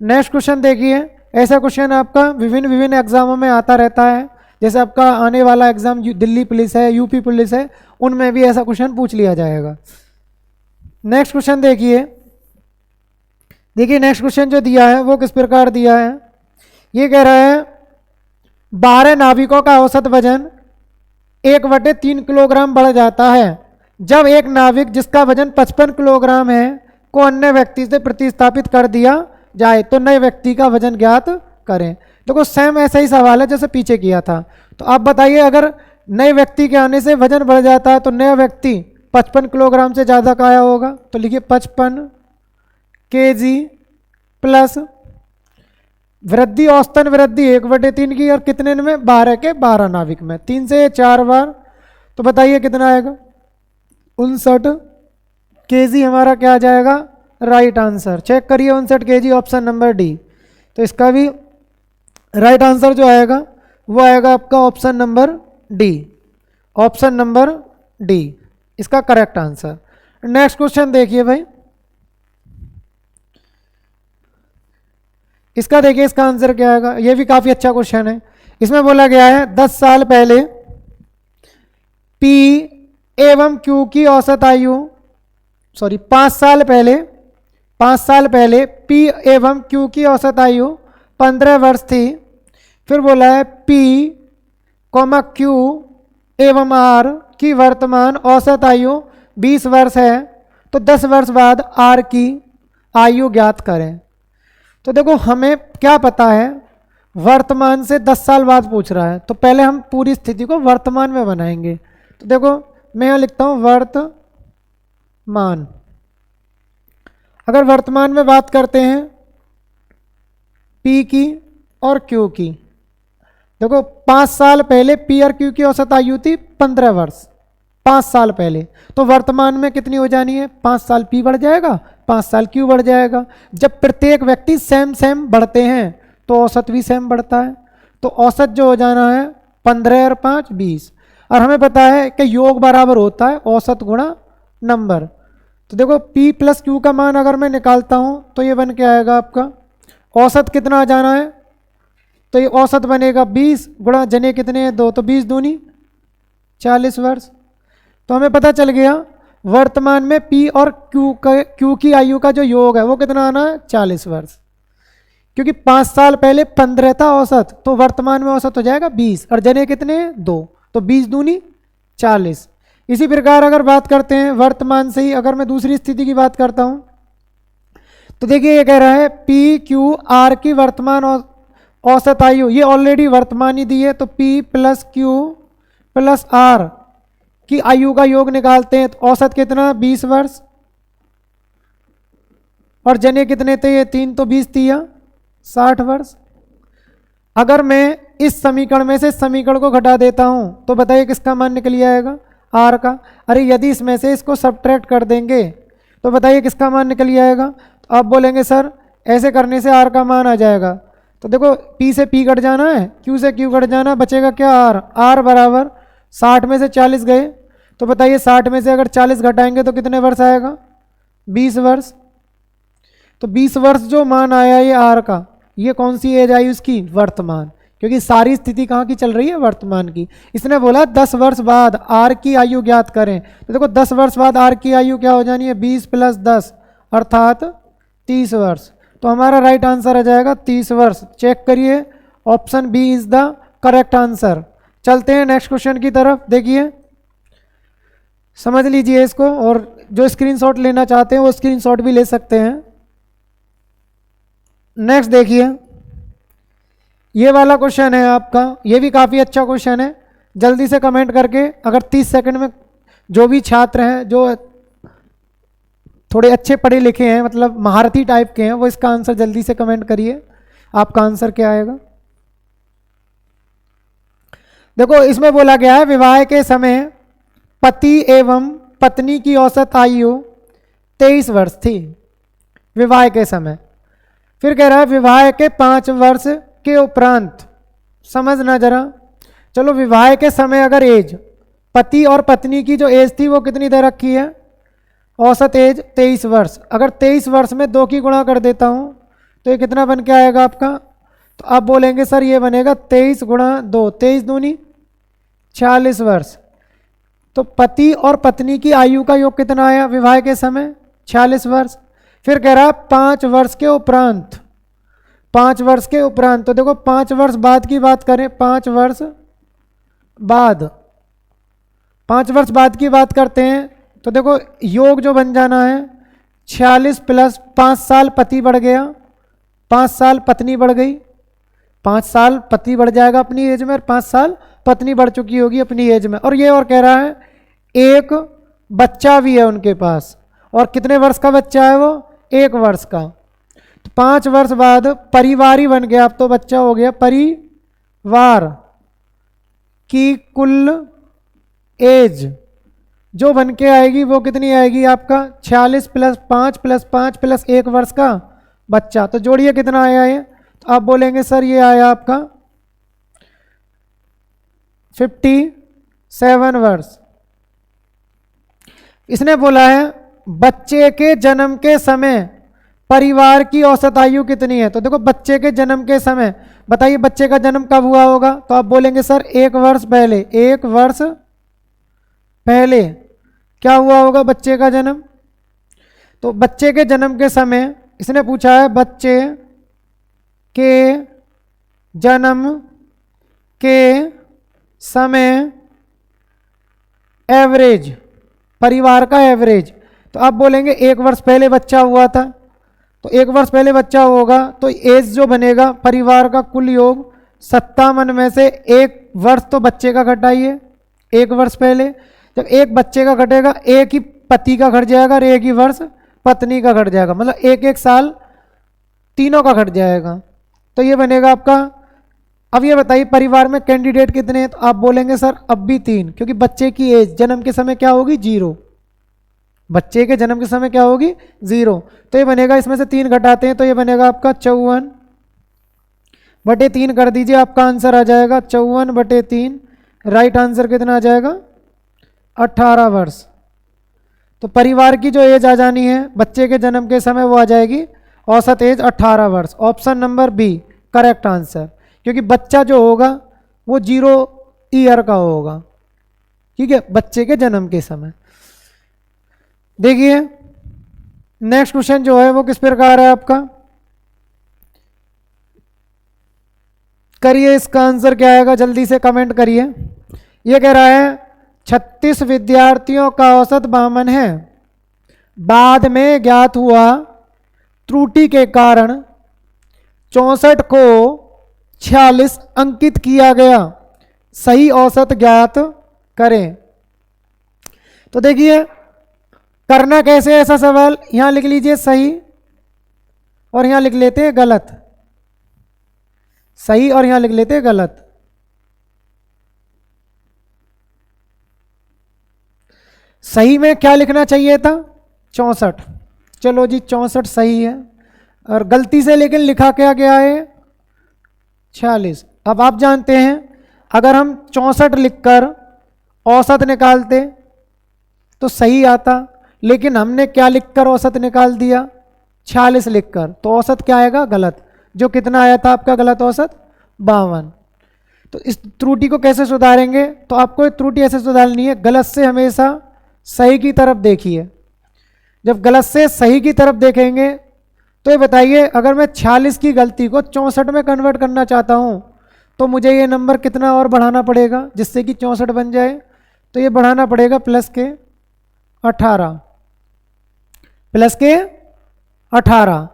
Next question देखिए, ऐसा क्वेश्चन आपका विभिन्न एग्जामों में आता रहता है, जैसे आपका आने वाला एग्जाम दिल्ली पुलिस है, यूपी पुलिस है, उनमें भी ऐसा क्वेश्चन पूछ लिया जाएगा। नेक्स्ट क्वेश्चन देखिए, नेक्स्ट क्वेश्चन जो दिया है वो किस प्रकार दिया है, ये कह रहा है 12 नाविकों का औसत वजन 1/3 किलोग्राम बढ़ जाता है जब एक नाविक जिसका वजन 55 किलोग्राम है को अन्य व्यक्ति से प्रतिस्थापित कर दिया जाए तो नए व्यक्ति का वजन ज्ञात करें। देखो सेम ऐसा ही सवाल है जैसे पीछे किया था, तो आप बताइए अगर नए व्यक्ति के आने से वजन बढ़ जाता है तो नया व्यक्ति 55 किलोग्राम से ज़्यादा का आया होगा, तो लिखिए 55 kg प्लस वृद्धि औसतन वृद्धि 1/3 की और कितने में 12 के 12 नाविक में, 3 से 4 बार, तो बताइए कितना आएगा 59 kg हमारा क्या आ जाएगा राइट आंसर। चेक करिए 59 kg ऑप्शन नंबर डी, तो इसका भी राइट आंसर जो आएगा वो आएगा आपका option number D, option number D इसका करेक्ट आंसर। नेक्स्ट क्वेश्चन देखिए भाई, इसका देखिए इसका आंसर क्या आएगा, ये भी काफी अच्छा क्वेश्चन है। इसमें बोला गया है 10 साल पहले P एवं Q की औसत आयु, 5 साल पहले P एवं Q की औसत आयु 15 वर्ष थी। फिर बोला है P, Q एवं आर की वर्तमान औसत आयु 20 वर्ष है, तो 10 वर्ष बाद आर की आयु ज्ञात करें। तो देखो हमें क्या पता है, वर्तमान से 10 साल बाद पूछ रहा है, तो पहले हम पूरी स्थिति को वर्तमान में बनाएंगे। तो देखो मैं यहाँ लिखता हूँ वर्तमान। अगर वर्तमान में बात करते हैं P की और Q की, देखो 5 साल पहले P और Q की औसत आयु थी 15 वर्ष, 5 साल पहले। तो वर्तमान में कितनी हो जानी है, 5 साल P बढ़ जाएगा, 5 साल Q बढ़ जाएगा। जब प्रत्येक व्यक्ति सेम सेम बढ़ते हैं तो औसत भी सेम बढ़ता है। तो औसत जो हो जाना है 15 और 5 20, और हमें पता है कि योग बराबर होता है औसत गुणा नंबर। तो देखो P प्लस Q का मान अगर मैं निकालता हूँ तो ये बन के आएगा आपका, औसत कितना आ जाना है, तो ये औसत बनेगा 20 गुणा जने कितने हैं 2, तो 20 दूनी 40 वर्ष। तो हमें पता चल गया वर्तमान में P और Q की आयु का जो योग है वो कितना आना है 40 वर्ष, क्योंकि 5 साल पहले 15 था औसत, तो वर्तमान में औसत हो जाएगा 20 और जने कितने हैं 2, तो 20 दूनी 40। इसी प्रकार अगर बात करते हैं वर्तमान से ही, अगर मैं दूसरी स्थिति की बात करता हूं तो देखिए ये कह रहा है P Q R की वर्तमान औसत आयु, ये ऑलरेडी वर्तमान ही दी है, तो P plus Q plus R की आयु का योग निकालते हैं तो औसत कितना 20 वर्ष, और जने कितने थे ये 3, तो 20 तिया 60 वर्ष। अगर मैं इस समीकरण में से समीकरण को घटा देता हूं तो बताइए किसका मान निकल आएगा, R का। अरे यदि इसमें से इसको सब्ट्रैक्ट कर देंगे तो बताइए किसका मान निकल आएगा। तो आप बोलेंगे सर ऐसे करने से R का मान आ जाएगा। तो देखो P से P कट जाना है, Q से Q कट जाना, बचेगा क्या R। R बराबर 60 में से 40 गए, तो बताइए 60 में से अगर 40 घटाएंगे तो कितने वर्ष आएगा 20 वर्ष। तो 20 वर्ष जो मान आया ये R का, ये कौन सी एज आई उसकी, वर्तमान, क्योंकि सारी स्थिति कहाँ की चल रही है, वर्तमान की। इसने बोला 10 वर्ष बाद R की आयु ज्ञात करें, तो देखो 10 वर्ष बाद R की आयु क्या हो जानी है 20 प्लस 10 अर्थात 30 वर्ष। तो हमारा राइट आंसर आ जाएगा 30 वर्ष। चेक करिए, option B is the correct answer. चलते हैं नेक्स्ट क्वेश्चन की तरफ। देखिए समझ लीजिए इसको, और जो स्क्रीनशॉट लेना चाहते हैं वो स्क्रीनशॉट भी ले सकते हैं। नेक्स्ट देखिए, ये वाला क्वेश्चन है आपका, ये भी काफ़ी अच्छा क्वेश्चन है। जल्दी से कमेंट करके, अगर 30 सेकंड में जो भी छात्र हैं जो थोड़े अच्छे पढ़े लिखे हैं, मतलब महारथी टाइप के हैं, वो इसका आंसर जल्दी से कमेंट करिए। आपका आंसर क्या आएगा। देखो इसमें बोला गया है विवाह के समय पति एवं पत्नी की औसत आयु 23 वर्ष थी विवाह के समय। फिर कह रहा है विवाह के 5 वर्ष के उपरांत, समझना जरा। चलो विवाह के समय अगर एज, पति और पत्नी की जो एज थी वो कितनी दे रखी है, औसत एज 23 वर्ष। अगर 23 वर्ष में 2 की गुणा कर देता हूँ तो ये कितना बन के आएगा आपका। तो आप बोलेंगे सर ये बनेगा 23 गुणा 2, 23 दूनी 40 वर्ष। तो पति और पत्नी की आयु का योग कितना आया विवाह के समय 46 वर्ष। फिर कह रहा है 5 वर्ष के उपरांत, 5 वर्ष के उपरांत। तो देखो 5 वर्ष बाद की बात करें, 5 वर्ष बाद, 5 वर्ष बाद की बात करते हैं तो देखो योग जो बन जाना है 46 प्लस 5 साल पति बढ़ गया, 5 साल पत्नी बढ़ गई, 5 साल पति बढ़ जाएगा अपनी एज में और 5 साल पत्नी बढ़ चुकी होगी अपनी एज में। और ये और कह रहा है एक बच्चा भी है उनके पास, और कितने वर्ष का बच्चा है वो, 1 वर्ष का। तो 5 वर्ष बाद परिवार ही बन गया, अब तो बच्चा हो गया। परिवार की कुल एज जो बन के आएगी वो कितनी आएगी आपका 46 प्लस 5 प्लस 5 प्लस 1 वर्ष का बच्चा। तो जोड़िए कितना आया ये, तो आप बोलेंगे सर ये आया आपका 57 वर्ष। इसने बोला है बच्चे के जन्म के समय परिवार की औसत आयु कितनी है। तो देखो बच्चे के जन्म के समय, बताइए बच्चे का जन्म कब हुआ होगा। तो आप बोलेंगे सर 1 वर्ष पहले, 1 वर्ष पहले क्या हुआ होगा बच्चे का जन्म। तो बच्चे के जन्म के समय इसने पूछा है बच्चे के जन्म के समय एवरेज, परिवार का एवरेज। तो आप बोलेंगे 1 वर्ष पहले बच्चा हुआ था, तो 1 वर्ष पहले बच्चा होगा तो एज जो बनेगा परिवार का कुल योग 57 में से 1 वर्ष तो बच्चे का घटाइए। 1 वर्ष पहले जब एक बच्चे का घटेगा, एक ही पति का घट जाएगा और एक ही वर्ष पत्नी का घट जाएगा, मतलब 1-1 साल तीनों का घट जाएगा। तो ये बनेगा आपका। अब ये बताइए परिवार में कैंडिडेट कितने हैं, तो आप बोलेंगे सर अब भी 3, क्योंकि बच्चे की एज जन्म के समय क्या होगी 0, बच्चे के जन्म के समय क्या होगी 0। तो ये बनेगा, इसमें से 3 घटाते हैं तो ये बनेगा आपका 54/3 कर दीजिए, आपका आंसर आ जाएगा 54/3। राइट आंसर कितना आ जाएगा 18 वर्ष। तो परिवार की जो एज आ जानी है बच्चे के जन्म के समय वो आ जाएगी औसत एज 18 वर्ष। Option number B correct answer, क्योंकि बच्चा जो होगा वो 0 ईयर का होगा, ठीक है, बच्चे के जन्म के समय। देखिए नेक्स्ट क्वेश्चन जो है वो किस प्रकार है आपका, करिए इसका आंसर क्या आएगा, जल्दी से कमेंट करिए। ये कह रहा है 36 विद्यार्थियों का औसत 52 है, बाद में ज्ञात हुआ त्रुटि के कारण 64 को 46 अंकित किया गया, सही औसत ज्ञात करें। तो देखिए करना कैसे ऐसा सवाल, यहां लिख लीजिए सही और यहां लिख लेते हैं गलत, सही और यहां लिख लेते हैं गलत। सही में क्या लिखना चाहिए था 64, चलो जी 64 सही है, और गलती से लेकिन लिखा क्या गया है 46। अब आप जानते हैं अगर हम 64 लिखकर औसत निकालते तो सही आता, लेकिन हमने क्या लिखकर औसत निकाल दिया 46 लिखकर, तो औसत क्या आएगा गलत। जो कितना आया था आपका गलत औसत 52। तो इस त्रुटि को कैसे सुधारेंगे, तो आपको त्रुटि ऐसे सुधारनी है, गलत से हमेशा सही की तरफ देखिए। जब गलत से सही की तरफ देखेंगे तो ये बताइए अगर मैं 46 की गलती को 64 में कन्वर्ट करना चाहता हूँ तो मुझे ये नंबर कितना और बढ़ाना पड़ेगा जिससे कि 64 बन जाए, तो ये बढ़ाना पड़ेगा प्लस के 18, प्लस के 18,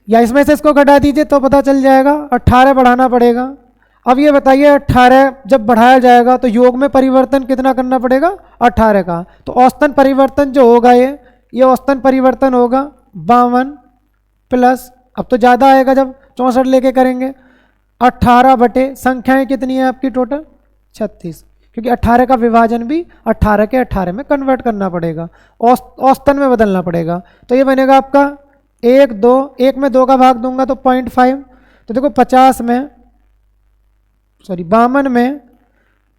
या इसमें से इसको घटा दीजिए तो पता चल जाएगा 18 बढ़ाना पड़ेगा। अब ये बताइए 18 जब बढ़ाया जाएगा तो योग में परिवर्तन कितना करना पड़ेगा 18 का, तो औसतन परिवर्तन जो होगा ये औसतन परिवर्तन होगा 52 प्लस, अब तो ज़्यादा आएगा जब 64 लेके करेंगे, 18 बटे संख्याएं कितनी है आपकी टोटल 36, क्योंकि 18 का विभाजन भी 18 के 18 में कन्वर्ट करना पड़ेगा, औसतन में बदलना पड़ेगा। तो ये बनेगा आपका 1 2, 1 में 2 का भाग दूंगा तो 0.5, तो देखो 50 में 52 में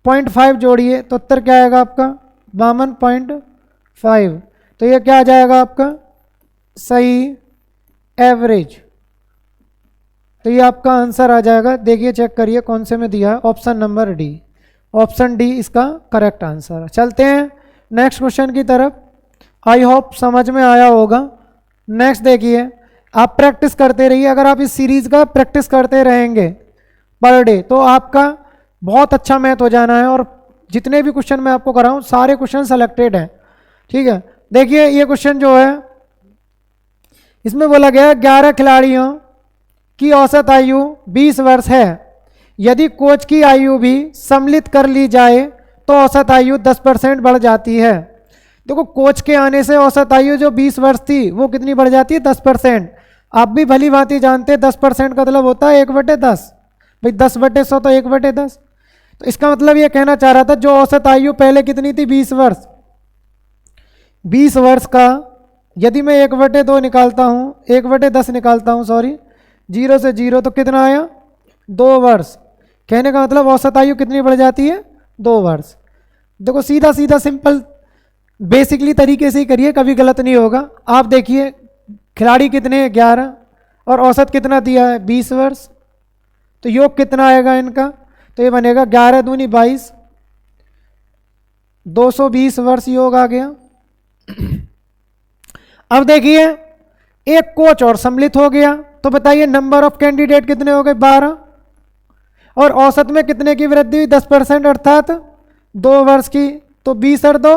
0.5 जोड़िए तो उत्तर क्या आएगा आपका 52.5। तो ये क्या आ जाएगा आपका सही एवरेज। तो ये आपका आंसर आ जाएगा, देखिए चेक करिए कौन से में दिया है, option number D, option D इसका करेक्ट आंसर है। चलते हैं नेक्स्ट क्वेश्चन की तरफ, आई होप समझ में आया होगा। नेक्स्ट देखिए, आप प्रैक्टिस करते रहिए, अगर आप इस सीरीज का प्रैक्टिस करते रहेंगे पर डे तो आपका बहुत अच्छा मैथ हो जाना है, और जितने भी क्वेश्चन मैं आपको कराऊं सारे क्वेश्चन सेलेक्टेड हैं, ठीक है। देखिए ये क्वेश्चन जो है इसमें बोला गया 11 खिलाड़ियों की औसत आयु 20 वर्ष है, यदि कोच की आयु भी सम्मिलित कर ली जाए तो औसत आयु 10% बढ़ जाती है। देखो कोच के आने से औसत आयु जो 20 वर्ष थी वो कितनी बढ़ जाती है 10%। आप भी भली भांति जानते हैं 10% का मतलब होता है 1/10, भाई 10/100 तो 1/10। तो इसका मतलब ये कहना चाह रहा था जो औसत आयु पहले कितनी थी 20 वर्ष, 20 वर्ष का यदि मैं 1/2 निकालता हूँ, 1/10 निकालता हूँ सॉरी, 0 से 0 तो कितना आया 2 वर्ष। कहने का मतलब औसत आयु कितनी बढ़ जाती है 2 वर्ष। देखो सीधा सीधा सिंपल बेसिकली तरीके से ही करिए, कभी गलत नहीं होगा। आप देखिए खिलाड़ी कितने हैं 11 और औसत कितना दिया है 20 वर्ष, तो योग कितना आएगा इनका, तो ये बनेगा 11 दूनी 22, 220 वर्ष योग आ गया। अब देखिए एक कोच और सम्मिलित हो गया, तो बताइए नंबर ऑफ कैंडिडेट कितने हो गए 12, और औसत में कितने की वृद्धि हुई 10% अर्थात 2 वर्ष की तो 20 और 2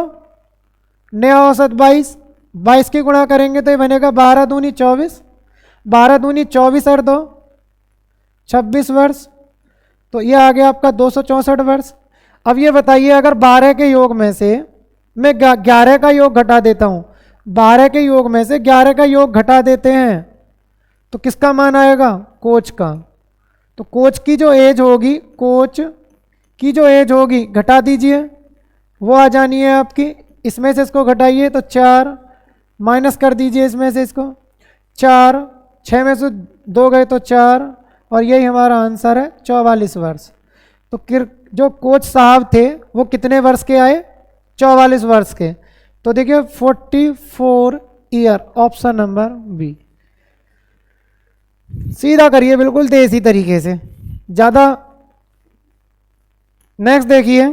नया औसत 22, 22 की गुणा करेंगे तो ये बनेगा 12 दूनी 24, 12 दूनी 24 और 2 26 वर्ष, तो ये आ गया आपका 264 वर्ष। अब ये बताइए अगर 12 के योग में से मैं 11 का योग घटा देता हूँ, 12 के योग में से 11 का योग घटा देते हैं तो किसका मान आएगा? कोच का। तो कोच की जो एज होगी, कोच की जो एज होगी घटा दीजिए, वो आ जानी है आपकी, इसमें से इसको घटाइए तो 4 माइनस कर दीजिए इसमें से इसको 4, 6 में से 2 गए तो 4, और यही हमारा आंसर है 44 वर्ष। तो जो कोच साहब थे वो कितने वर्ष के आए? 44 वर्ष के। तो देखिए 44 ईयर, ऑप्शन नंबर बी। सीधा करिए बिल्कुल देसी तरीके से, ज़्यादा। नेक्स्ट देखिए,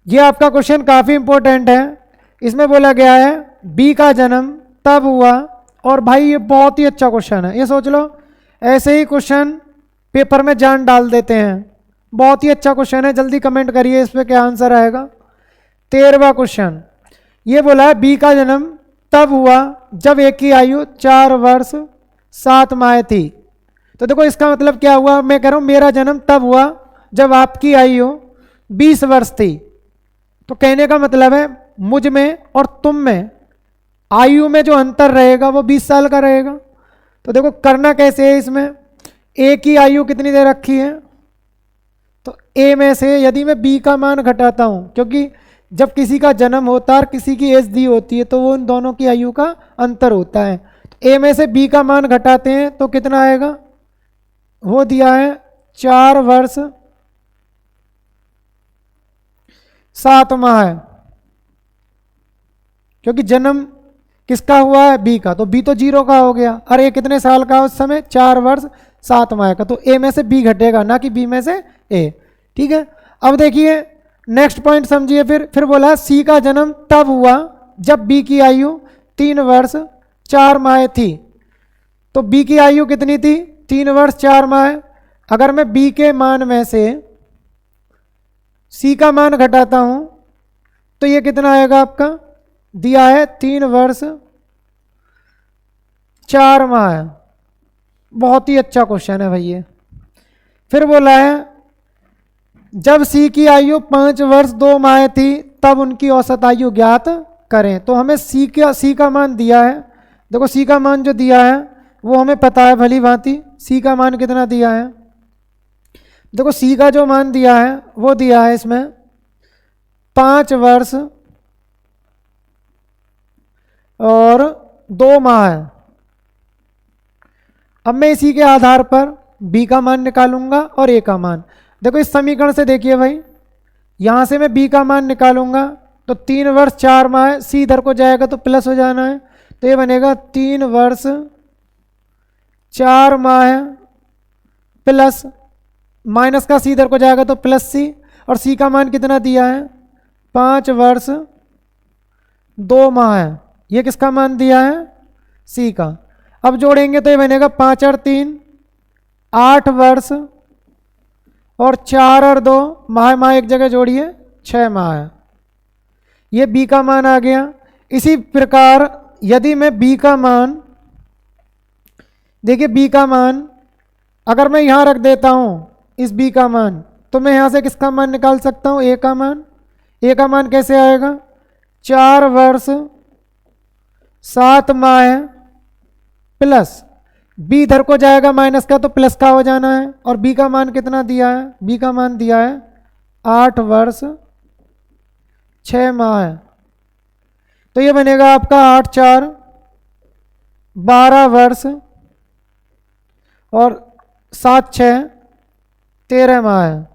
ये आपका क्वेश्चन काफ़ी इंपॉर्टेंट है। इसमें बोला गया है बी का जन्म तब हुआ, और भाई ये बहुत ही अच्छा क्वेश्चन है, ये सोच लो ऐसे ही क्वेश्चन पेपर में जान डाल देते हैं। बहुत ही अच्छा क्वेश्चन है, जल्दी कमेंट करिए इस पर क्या आंसर आएगा। 13वां क्वेश्चन, ये बोला है बी का जन्म तब हुआ जब ए की आयु 4 वर्ष 7 माह थी। तो देखो इसका मतलब क्या हुआ, मैं कह रहा हूँ मेरा जन्म तब हुआ जब आपकी आयु 20 वर्ष थी। तो कहने का मतलब है मुझ में और तुम में आयु में जो अंतर रहेगा वो 20 साल का रहेगा। तो देखो करना कैसे है, इसमें ए की आयु कितनी दे रखी है, तो ए में से यदि मैं बी का मान घटाता हूं, क्योंकि जब किसी का जन्म होता है और किसी की एज दी होती है तो वो उन दोनों की आयु का अंतर होता है। तो ए में से बी का मान घटाते हैं तो कितना आएगा, वो दिया है 4 वर्ष 7 माह है, क्योंकि जन्म किसका हुआ है? बी का, तो बी तो 0 का हो गया। अरे कितने साल का उस समय? 4 वर्ष 7 माह का। तो ए में से बी घटेगा, ना कि बी में से ए। ठीक है, अब देखिए नेक्स्ट पॉइंट समझिए। फिर बोला सी का जन्म तब हुआ जब बी की आयु 3 वर्ष 4 माह थी। तो बी की आयु कितनी थी? 3 वर्ष 4 माह। अगर मैं बी के मान में से सी का मान घटाता हूं तो ये कितना आएगा आपका? दिया है 3 वर्ष 4 माह। बहुत ही अच्छा क्वेश्चन है भाई ये। फिर बोला है जब सी की आयु 5 वर्ष 2 माह थी तब उनकी औसत आयु ज्ञात करें। तो हमें सी का मान दिया है, देखो सी का मान जो दिया है वो हमें पता है भली भांति। सी का मान कितना दिया है, देखो सी का जो मान दिया है वो दिया है इसमें 5 वर्ष और 2 माह है। अब मैं इसी के आधार पर बी का मान निकालूंगा और ए का मान। देखो इस समीकरण से देखिए भाई, यहां से मैं बी का मान निकालूंगा तो 3 वर्ष 4 माह, सी इधर को जाएगा तो प्लस हो जाना है, तो ये बनेगा 3 वर्ष 4 माह प्लस माइनस का सी इधर को जाएगा तो प्लस सी, और सी का मान कितना दिया है? 5 वर्ष 2 माह है। ये किसका मान दिया है? सी का। अब जोड़ेंगे तो ये बनेगा 5 और 3 8 वर्ष और 4 और 2 माह एक जगह जोड़िए 6 माह है। ये बी का मान आ गया। इसी प्रकार यदि मैं बी का मान, देखिए बी का मान अगर मैं यहां रख देता हूं इस बी का मान, तो मैं यहां से किसका मान निकाल सकता हूं? ए का मान। ए का मान कैसे आएगा? 4 वर्ष 7 माह प्लस बी इधर को जाएगा माइनस का तो प्लस का हो जाना है, और बी का मान कितना दिया है? बी का मान दिया है 8 वर्ष 6 माह। तो ये बनेगा आपका 8 4 12 वर्ष और 7 6 13 माह है।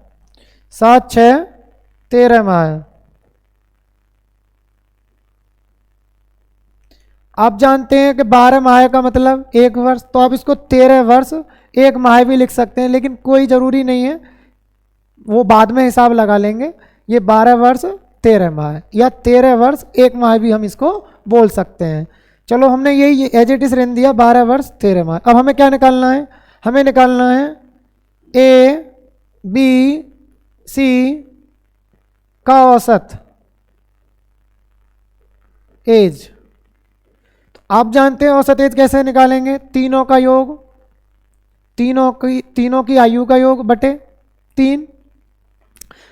7 6 13 माह है। आप जानते हैं कि 12 माह का मतलब 1 वर्ष, तो आप इसको 13 वर्ष 1 माह भी लिख सकते हैं, लेकिन कोई ज़रूरी नहीं है, वो बाद में हिसाब लगा लेंगे। ये 12 वर्ष 13 माह या 13 वर्ष 1 माह भी हम इसको बोल सकते हैं। चलो हमने यही एज इट इज रहने दिया 12 वर्ष 13 माह। अब हमें क्या निकालना है? हमें निकालना है ए बी सी का औसत। एज। तो आप जानते हैं औसत एज कैसे निकालेंगे, तीनों का योग, तीनों की आयु का योग बटे 3।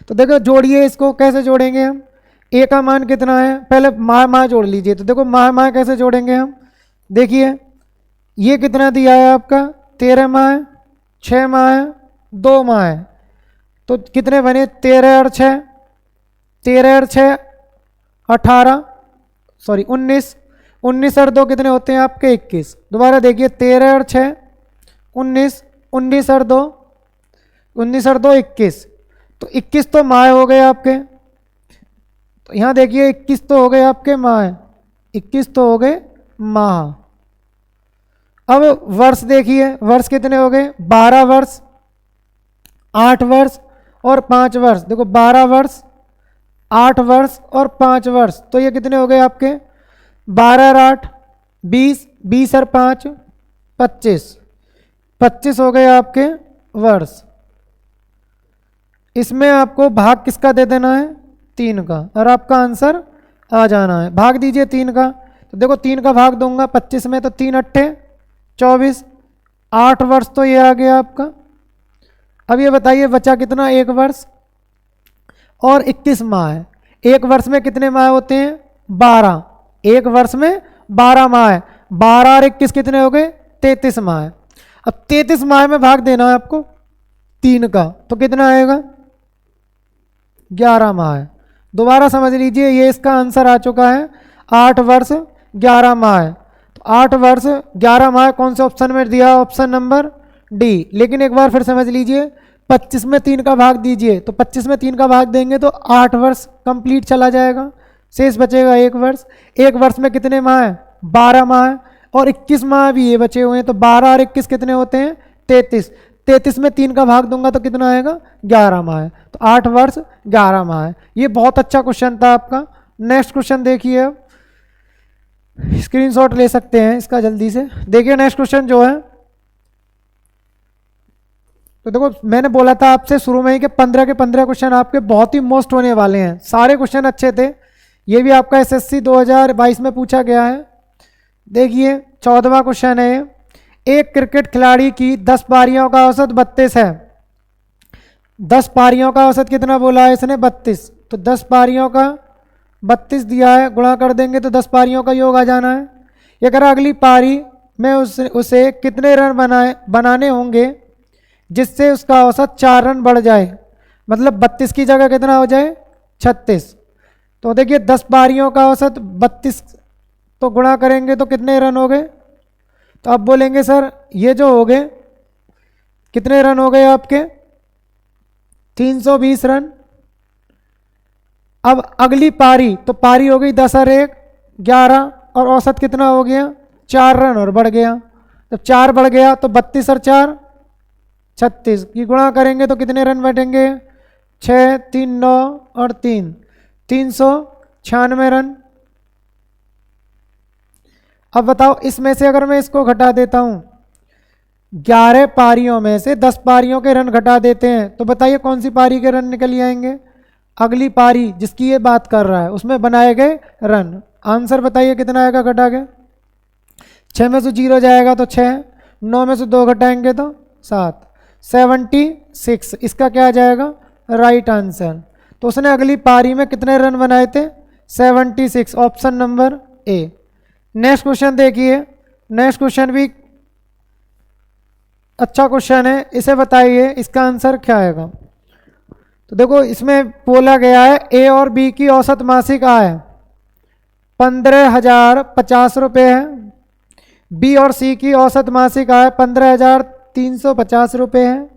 तो देखो जोड़िए इसको, कैसे जोड़ेंगे हम, ए का मान कितना है, पहले माह जोड़ लीजिए। तो देखो माह कैसे जोड़ेंगे हम, देखिए ये कितना दिया है आपका, 13 माह, 6 माह, 2 माह, तो कितने बने, 13 और 6, 13 और 6 18, सॉरी 19, 19 और 2 कितने होते हैं आपके 21। दोबारा देखिए 13 और 6 19, 19 और 2 19 और 2 21, तो 21 तो माह हो गए आपके। तो यहाँ देखिए 21 तो हो गए आपके माह, 21 तो हो गए माह। अब वर्ष देखिए, वर्ष कितने हो गए, 12 वर्ष, 8 वर्ष और 5 वर्ष। देखो 12 वर्ष, 8 वर्ष और 5 वर्ष, तो ये कितने हो गए आपके, 12 और 8 20, 20 और 5 25, 25 हो गए आपके वर्ष। इसमें आपको भाग किसका दे देना है, 3 का, और आपका आंसर आ जाना है। भाग दीजिए 3 का, तो देखो 3 का भाग दूंगा 25 में, तो 3 अट्ठे 24, 8 वर्ष तो ये आ गया आपका। अब ये बताइए बचा कितना, 1 वर्ष और 21 माह है। 1 वर्ष में कितने माह होते हैं, 12, 1 वर्ष में 12 माह है, 12 और 21 कितने हो गए, 33 माह है। अब 33 माह में भाग देना है आपको 3 का, तो कितना आएगा, 11 माह है। दोबारा समझ लीजिए, ये इसका आंसर आ चुका है, 8 वर्ष 11 माह है। तो 8 वर्ष 11 माह कौन से ऑप्शन में दिया, ऑप्शन नंबर डी। लेकिन एक बार फिर समझ लीजिए, 25 में 3 का भाग दीजिए, तो 25 में 3 का भाग देंगे तो 8 वर्ष कंप्लीट चला जाएगा, शेष बचेगा 1 वर्ष। 1 वर्ष में कितने माह है, 12 माह है, और 21 माह भी ये बचे हुए हैं, तो 12 और 21 कितने होते हैं, 33। 33 में 3 का भाग दूंगा तो कितना आएगा, 11 माह है। तो 8 वर्ष 11 माह है। ये बहुत अच्छा क्वेश्चन था आपका। नेक्स्ट क्वेश्चन देखिए, अब स्क्रीनशॉट ले सकते हैं इसका जल्दी से। देखिए नेक्स्ट क्वेश्चन जो है, तो देखो मैंने बोला था आपसे शुरू में ही कि 15 के 15 क्वेश्चन आपके बहुत ही मोस्ट होने वाले हैं। सारे क्वेश्चन अच्छे थे, ये भी आपका एसएससी 2022 में पूछा गया है। देखिए 14वां क्वेश्चन है, एक क्रिकेट खिलाड़ी की 10 पारियों का औसत 32 है। 10 पारियों का औसत कितना बोला है इसने, 32। तो 10 पारियों का 32 दिया है, गुणा कर देंगे तो 10 पारियों का योग आ जाना है। ये कह रहा अगली पारी में उसे कितने रन बनाने होंगे जिससे उसका औसत 4 रन बढ़ जाए, मतलब 32 की जगह कितना हो जाए, 36। तो देखिए 10 पारियों का औसत 32, तो गुणा करेंगे तो कितने रन हो गए। तो आप बोलेंगे सर ये जो हो गए, कितने रन हो गए आपके, 320 रन। अब अगली पारी, तो पारी हो गई 10 और 1 11, और औसत कितना हो गया, 4 रन और बढ़ गया। जब 4 बढ़ गया तो 32 और 4 36 की गुणा करेंगे तो कितने रन बैठेंगे, 6 3 9 और 3 396 रन। अब बताओ इसमें से अगर मैं इसको घटा देता हूं, 11 पारियों में से 10 पारियों के रन घटा देते हैं, तो बताइए कौन सी पारी के रन निकल आएंगे, अगली पारी जिसकी ये बात कर रहा है उसमें बनाए गए रन। आंसर बताइए कितना आएगा घटा के, 6 में से 0 जाएगा तो 6, 9 में से 2 घटाएंगे तो 7, 76। इसका क्या आ जाएगा, राइट आंसर। तो उसने अगली पारी में कितने रन बनाए थे, 76, option number A. Next question देखिए, नेक्स्ट क्वेश्चन भी अच्छा क्वेश्चन है, इसे बताइए इसका आंसर क्या आएगा। तो देखो इसमें बोला गया है ए और बी की औसत मासिक आय 15,050 रुपये है, बी और सी की औसत मासिक आय 15,350 रुपये है,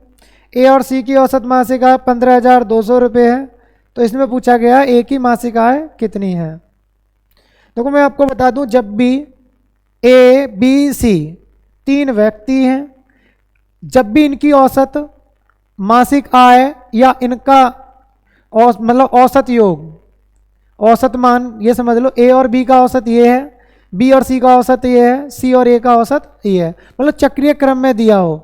ए और सी की औसत मासिक आय 15,200 रुपये है। तो इसमें पूछा गया ए की मासिक आय कितनी है। देखो मैं आपको बता दूं, जब भी ए बी सी 3 व्यक्ति हैं, जब भी इनकी औसत मासिक आय या इनका मतलब औसत योग, औसत मान ये समझ लो, ए और बी का औसत ये है, बी और सी का औसत ये है, सी और ए का औसत ये है, मतलब चक्रीय क्रम में दिया हो,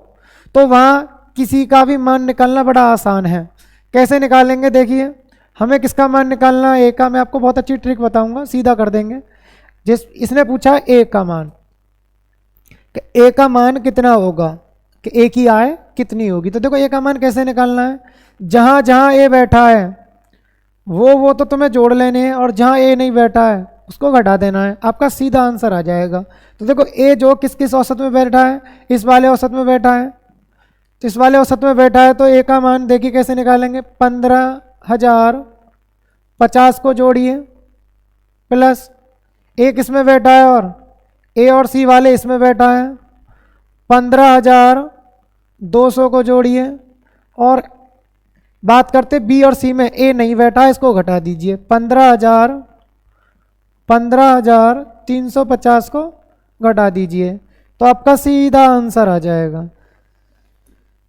तो वहाँ किसी का भी मान निकालना बड़ा आसान है। कैसे निकालेंगे देखिए, हमें किसका मान निकालना है, ए का। मैं आपको बहुत अच्छी ट्रिक बताऊंगा, सीधा कर देंगे। इसने पूछा ए का मान, कि ए का मान कितना होगा, कि ए की आय कितनी होगी। तो देखो ए का मान कैसे निकालना है, जहां जहां ए बैठा है वो तो तुम्हें जोड़ लेने हैं, और जहां ए नहीं बैठा है उसको घटा देना है, आपका सीधा आंसर आ जाएगा। तो देखो ए जो किस किस औसत में बैठा है, इस वाले औसत में बैठा है, तो इस वाले औसत में बैठा है, तो ए का मान देखिए कैसे निकालेंगे, 15,050 को जोड़िए प्लस ए किस में बैठा है, और ए और सी वाले इसमें बैठा है, 15,200 को जोड़िए, और बात करते बी और सी में ए नहीं बैठा है, इसको घटा दीजिए, 15,350 को घटा दीजिए, तो आपका सीधा आंसर आ जाएगा।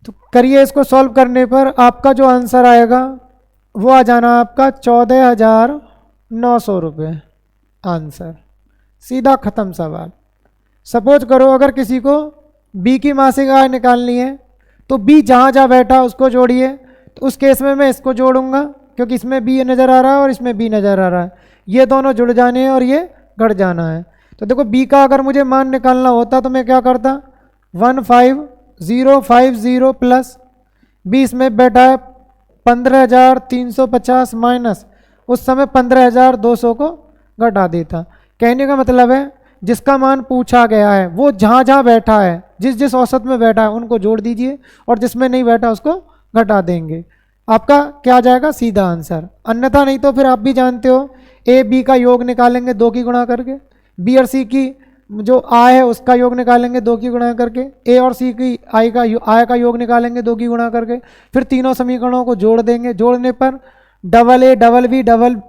तो करिए, इसको सॉल्व करने पर आपका जो आंसर आएगा वो आ जाना आपका 14,900 रुपये आंसर, सीधा ख़त्म सवाल। सपोज करो अगर किसी को बी की मासिक आय निकालनी है, तो बी जहाँ जहाँ बैठा उसको जोड़िए, तो उस केस में मैं इसको जोड़ूंगा क्योंकि इसमें बी नज़र आ रहा है और इसमें बी नज़र आ रहा है, ये दोनों जुड़ जाने हैं और ये घट जाना है। तो देखो बी का अगर मुझे मान निकालना होता तो मैं क्या करता, 15,050 प्लस बी इसमें बैठा है 15,350 माइनस उस समय 15,200 को घटा देता। कहने का मतलब है जिसका मान पूछा गया है वो जहाँ जहाँ बैठा है, जिस जिस औसत में बैठा है उनको जोड़ दीजिए, और जिसमें नहीं बैठा उसको घटा देंगे, आपका क्या आ जाएगा, सीधा आंसर। अन्यथा नहीं तो फिर आप भी जानते हो ए बी का योग निकालेंगे 2 की गुणा करके, बी और सी की जो आय है उसका योग निकालेंगे 2 की गुणा करके, ए और सी की आय का योग निकालेंगे 2 की गुणा करके, फिर तीनों समीकरणों को जोड़ देंगे, जोड़ने पर double A double B double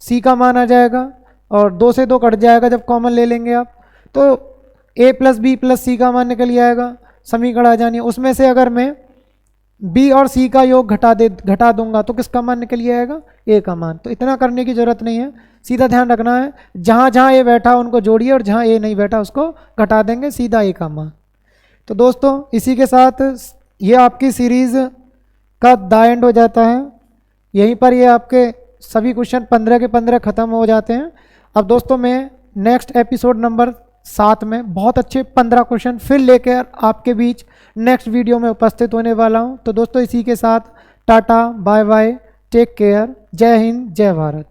C का मान आ जाएगा, और 2 से 2 कट जाएगा जब कॉमन ले लेंगे आप, तो ए प्लस बी प्लस सी का मान निकल आएगा, समीकरण आ जानी है। उसमें से अगर मैं बी और सी का योग घटा दूंगा तो किसका मान निकल आएगा, ए का मान। तो इतना करने की जरूरत नहीं है, सीधा ध्यान रखना है जहाँ जहाँ ए बैठा उनको जोड़िए और जहाँ ए नहीं बैठा उसको घटा देंगे, सीधा ए का मान। तो दोस्तों इसी के साथ ये आपकी सीरीज़ का द एंड हो जाता है, यहीं पर ये आपके सभी क्वेश्चन 15 के 15 ख़त्म हो जाते हैं। अब दोस्तों मैं नेक्स्ट एपिसोड नंबर 7 में बहुत अच्छे 15 क्वेश्चन फिर लेकर आपके बीच नेक्स्ट वीडियो में उपस्थित होने वाला हूं। तो दोस्तों इसी के साथ tata bye bye, take care, जय हिंद जय भारत।